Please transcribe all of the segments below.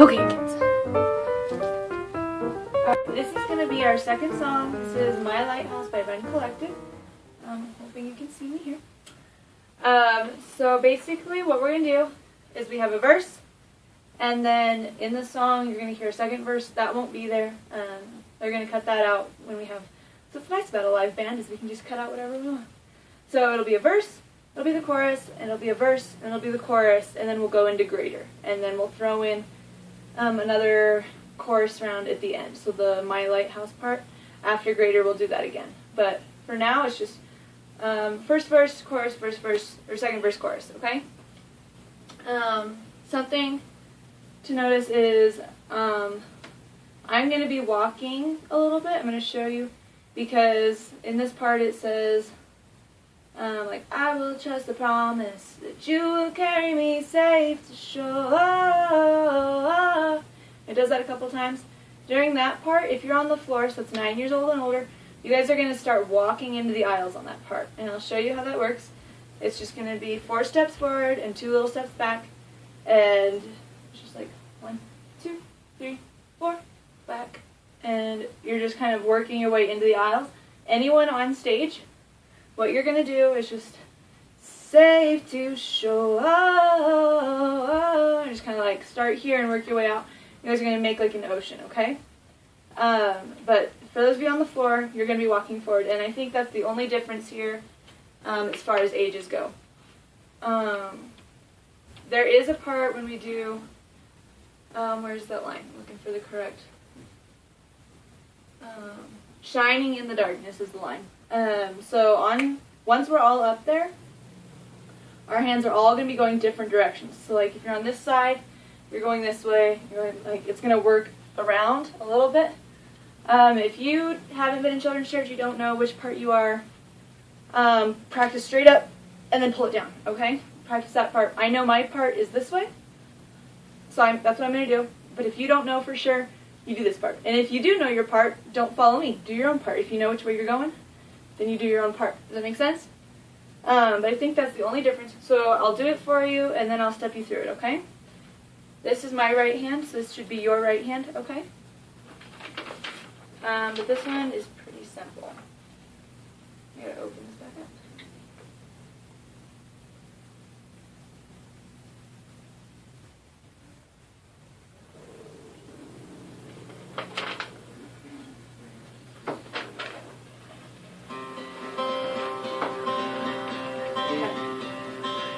Okay, kids. This is going to be our second song. This is My Lighthouse by Ben Collective. Hoping you can see me here. So basically what we're going to do is we have a verse, and then in the song you're going to hear a second verse. That won't be there. They're going to cut that out when we have... So what's nice about a live band is we can just cut out whatever we want. So it'll be a verse, it'll be the chorus, and it'll be a verse, and it'll be the chorus, and then we'll go into greater. And then we'll throw in another chorus round at the end. So the My Lighthouse part. After greater we'll do that again. But for now it's just first verse, chorus, first verse, or second verse, chorus, okay? Something to notice is I'm going to be walking a little bit. I'm going to show you, because in this part it says, like, I will trust the promise that you will carry me safe to shore. It does that a couple times. During that part, if you're on the floor, so it's 9 years old and older, you guys are going to start walking into the aisles on that part. And I'll show you how that works. It's just going to be 4 steps forward and 2 little steps back. And it's just like 1, 2, 3, 4, back. And you're just kind of working your way into the aisles. Anyone on stage, what you're going to do is just safe to shore. Just kind of like start here and work your way out. You guys are going to make like an ocean, okay? But for those of you on the floor, you're going to be walking forward. And I think that's the only difference here as far as ages go. There is a part when we do, where's that line? I'm looking for the correct. Shining in the darkness is the line. So once we're all up there, our hands are all going to be going different directions. So like if you're on this side, you're going this way, you're going, like, it's going to work around a little bit. If you haven't been in children's church, you don't know which part you are, practice straight up and then pull it down, okay? Practice that part. I know my part is this way, so that's what I'm going to do. But if you don't know for sure, you do this part. And if you do know your part, don't follow me. Do your own part. If you know which way you're going, then you do your own part. Does that make sense? But I think that's the only difference. So I'll do it for you, and then I'll step you through it, okay? This is my right hand, so this should be your right hand, okay? But this one is pretty simple. I gotta open this back up.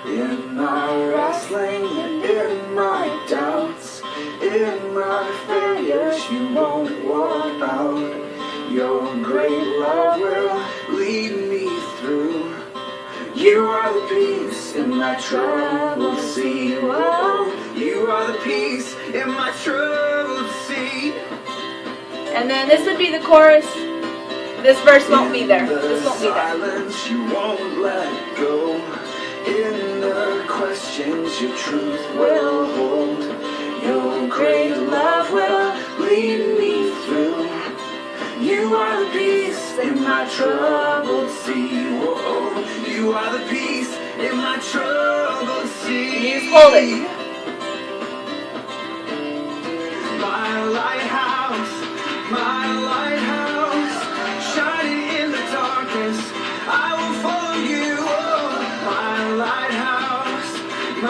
In my wrestling and in my doubts, in my failures, you won't walk out. Your great love will lead me through. You are the peace in my troubled sea. Oh, you are the peace in my troubled sea. And then this would be the chorus. This verse won't be there. This won't be there. Silence, you won't let go. In the questions, your truth will hold. Your great love will lead me through. You are the peace in my troubled sea. Whoa. You are the peace in my troubled sea. You just hold it. My lighthouse, shining in the darkness, I will follow you. Oh, my lighthouse, I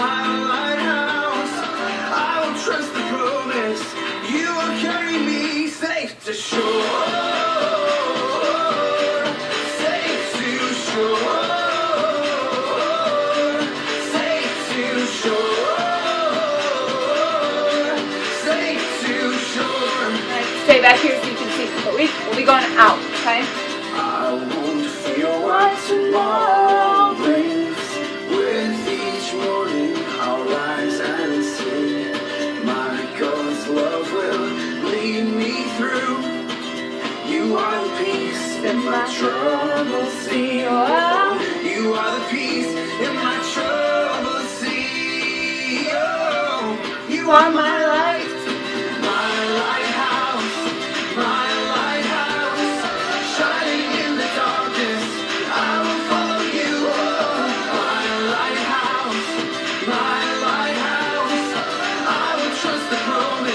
will trust the promise. You will carry me safe to shore, safe to shore, safe to shore, safe to shore. Stay back here so you can see, but we'll be going out, okay? I won't fear what tomorrow brings. With each morning I'll rise and sing. My God's love will lead me through. You are the peace in my troubled sea. Oh, you are the peace in my troubled sea. Oh, you are my light, my lighthouse, shining in the darkness. I will follow you. Oh, my lighthouse, I will trust the promise.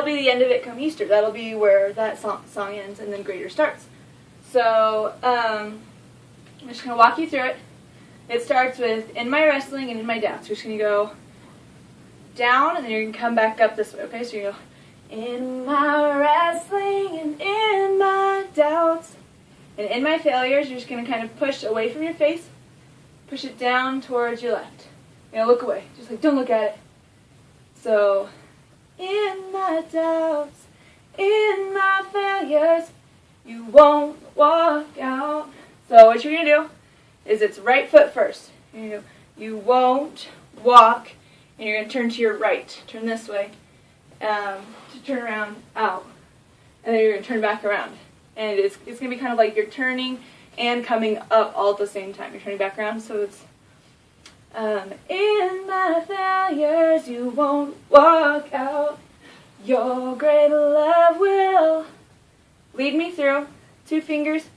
be the end of it come Easter. That'll be where that song ends and then greater starts. So I'm just going to walk you through it. It starts with in my wrestling and in my doubts. You're just going to go down and then you're going to come back up this way, okay? So you go in my wrestling and in my doubts. And in my failures, you're just going to kind of push away from your face, push it down towards your left. You're going to look away. Just like, don't look at it. So, in my doubts, in my failures, you won't walk out. So what you're going to do is it's right foot first. You're going to go, you won't walk, and you're going to turn to your right. Turn this way to turn around out. And then you're going to turn back around. And it's going to be kind of like you're turning and coming up all at the same time. You're turning back around, so it's in my failures, you won't walk out. Your great love will lead me through. 2 fingers,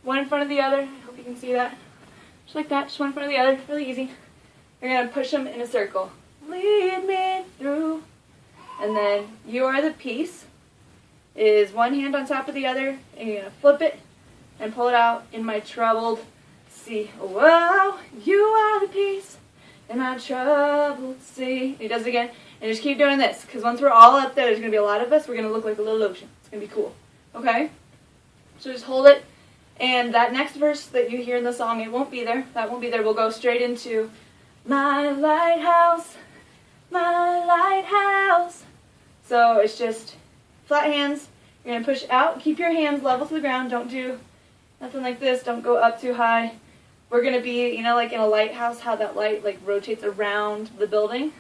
one in front of the other. I hope you can see that. Just like that, just one in front of the other. Really easy. You're going to push them in a circle. Lead me through. And then you are the peace. Is one hand on top of the other, and you're going to flip it and pull it out in my troubled sea. Whoa, you are the peace in my troubled sea. He does it again, and just keep doing this, because once we're all up there, there's going to be a lot of us. We're going to look like a little ocean. It's going to be cool. Okay? So just hold it, and that next verse that you hear in the song, it won't be there. That won't be there. We'll go straight into my lighthouse, my lighthouse. So it's just flat hands. You're going to push out. Keep your hands level to the ground. Don't do nothing like this. Don't go up too high. We're going to be, you know, like in a lighthouse, how that light like rotates around the building.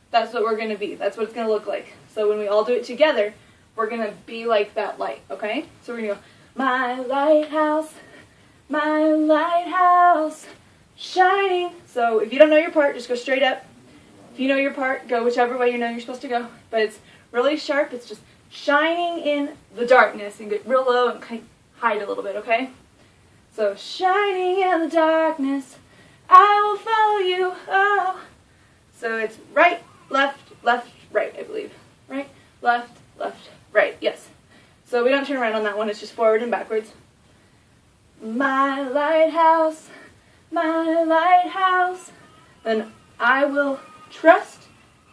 That's what we're going to be. That's what it's going to look like. So when we all do it together, we're going to be like that light, okay? So we're going to go, my lighthouse, shining. So if you don't know your part, just go straight up. If you know your part, go whichever way you know you're supposed to go. But it's really sharp. It's just shining in the darkness, and get real low and hide a little bit, okay? So, shining in the darkness, I will follow you, oh. So it's right, left, right, I believe. Right, left, right, yes. So we don't turn around on that one, it's just forward and backwards. My lighthouse, then I will trust.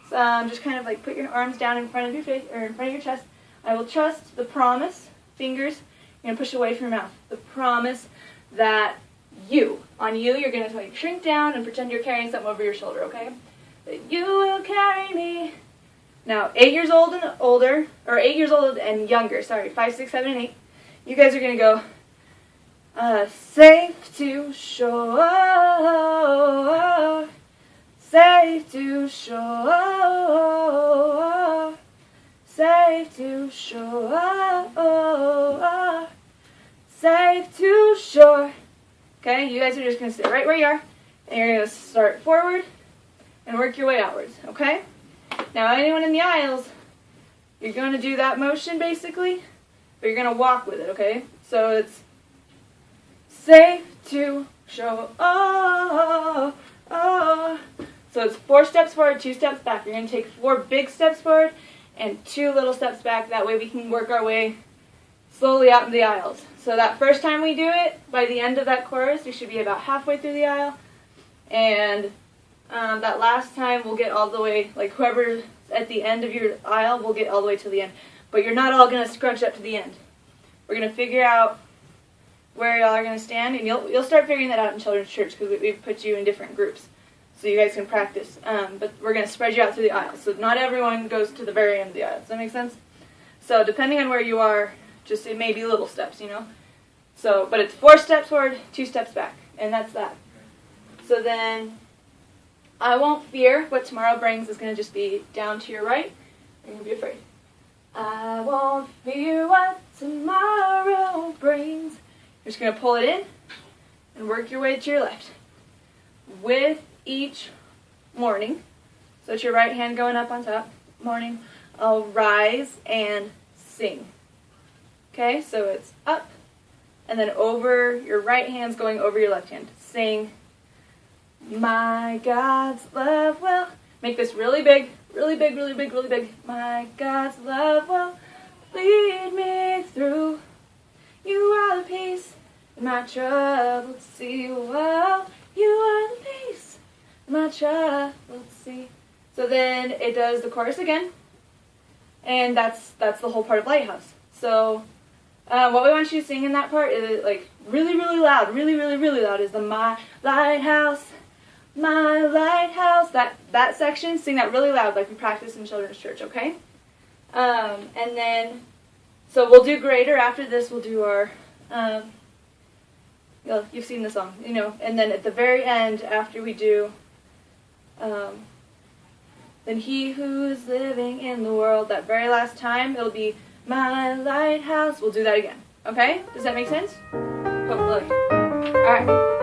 So just kind of like put your arms down in front of your face, or in front of your chest. I will trust the promise, fingers, you're going to push away from your mouth. The promise that on you, you're going to like shrink down and pretend you're carrying something over your shoulder, okay? That you will carry me. Now, 8 years old and older, or 8 years old and younger, 5, 6, 7, and 8, you guys are going to go, safe to shore, safe to shore, safe to shore, safe to shore. Okay, you guys are just going to sit right where you are, and you're going to start forward and work your way outwards, okay? Now, anyone in the aisles, you're going to do that motion basically, but you're going to walk with it, okay? So it's safe to shore. So it's 4 steps forward, 2 steps back. You're going to take 4 big steps forward and 2 little steps back. That way we can work our way slowly out in the aisles. So that first time we do it, by the end of that chorus, we should be about halfway through the aisle. And that last time we'll get all the way, like whoever's at the end of your aisle will get all the way to the end. But you're not all going to scrunch up to the end. We're going to figure out where y'all are going to stand, and you'll start figuring that out in children's church, because we've put you in different groups so you guys can practice. But we're going to spread you out through the aisles, so not everyone goes to the very end of the aisle. Does that make sense? So depending on where you are, just it may be little steps, you know. So, but it's 4 steps forward, 2 steps back, and that's that. So then, I won't fear what tomorrow brings is going to just be down to your right. You're going to be afraid. I won't fear what tomorrow brings. You're just going to pull it in and work your way to your left. With each morning, so it's your right hand going up on top, morning, I'll rise and sing. Okay, so it's up, and then over, your right hand's going over your left hand. Sing, my God's love will, make this really big, Really big, really big, really big. My God's love will lead me through. You are the peace in my troubled sea. Well, you are the peace in my troubled sea. So then it does the chorus again, and that's the whole part of Lighthouse. So what we want you to sing in that part is like really, really loud, really, really, really loud is the My Lighthouse, My Lighthouse. That section, sing that really loud like we practice in children's church, okay? And then, so we'll do greater. After this, we'll do our, you've seen the song, you know. And then at the very end, after we do, then he who is living in the world, that very last time, it'll be my lighthouse. We'll do that again, okay? Does that make sense? Hopefully. All right.